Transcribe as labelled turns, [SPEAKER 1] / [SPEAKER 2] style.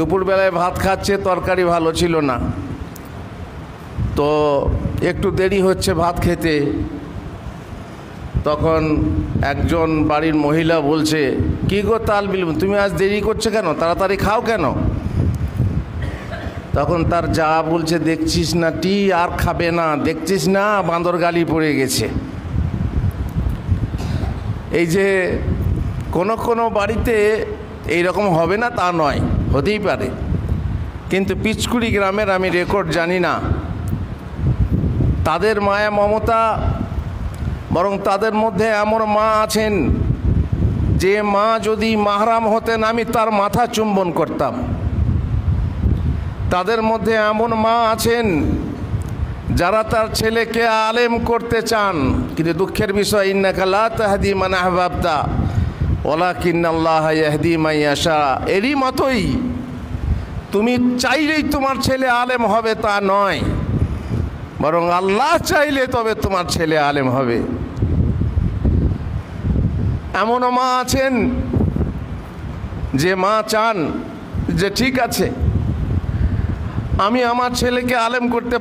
[SPEAKER 1] দুপুরবেলায় ভাত খাচ্ছে, তরকারি ভালো ছিল না, তো একটু দেরি হচ্ছে ভাত খেতে। তখন একজন বাড়ির মহিলা বলছে, কি গো তালবিল, তুমি আজ দেরি করছো কেন, তাড়াতাড়ি খাও কেন? তখন তার যা বলছে, দেখছিস না টি আর খাবে না, দেখছিস না বাঁদর গালি পড়ে গেছে। এই যে কোনো কোনো বাড়িতে এইরকম হবে না তা নয়, হতেই পারে, কিন্তু পিচকুড়ি গ্রামের আমি রেকর্ড জানি না, তাদের মায়া মমতা, বরং তাদের মধ্যে এমন মা আছেন যে মা যদি মাহরাম হতেন আমি তার মাথা চুম্বন করতাম। তাদের মধ্যে এমন মা আছেন যারা তার ছেলেকে আলেম করতে চান, কিন্তু দুঃখের বিষয়, ইন্নাকা লা তাহদি মান আহবাবতা ওয়ালাকিন্নাল্লাহ ইয়াহদি মান ইয়াশা। এরই মতোই তুমি চাইলেই তোমার ছেলে আলেম হবে তা নয়, বরং আল্লাহ চাইলে তবে তোমার ছেলে আলেম হবে। এমনও মা আছেন যে মা চান যে ঠিক আছে, আমি আমার ছেলেকে আলেম করতে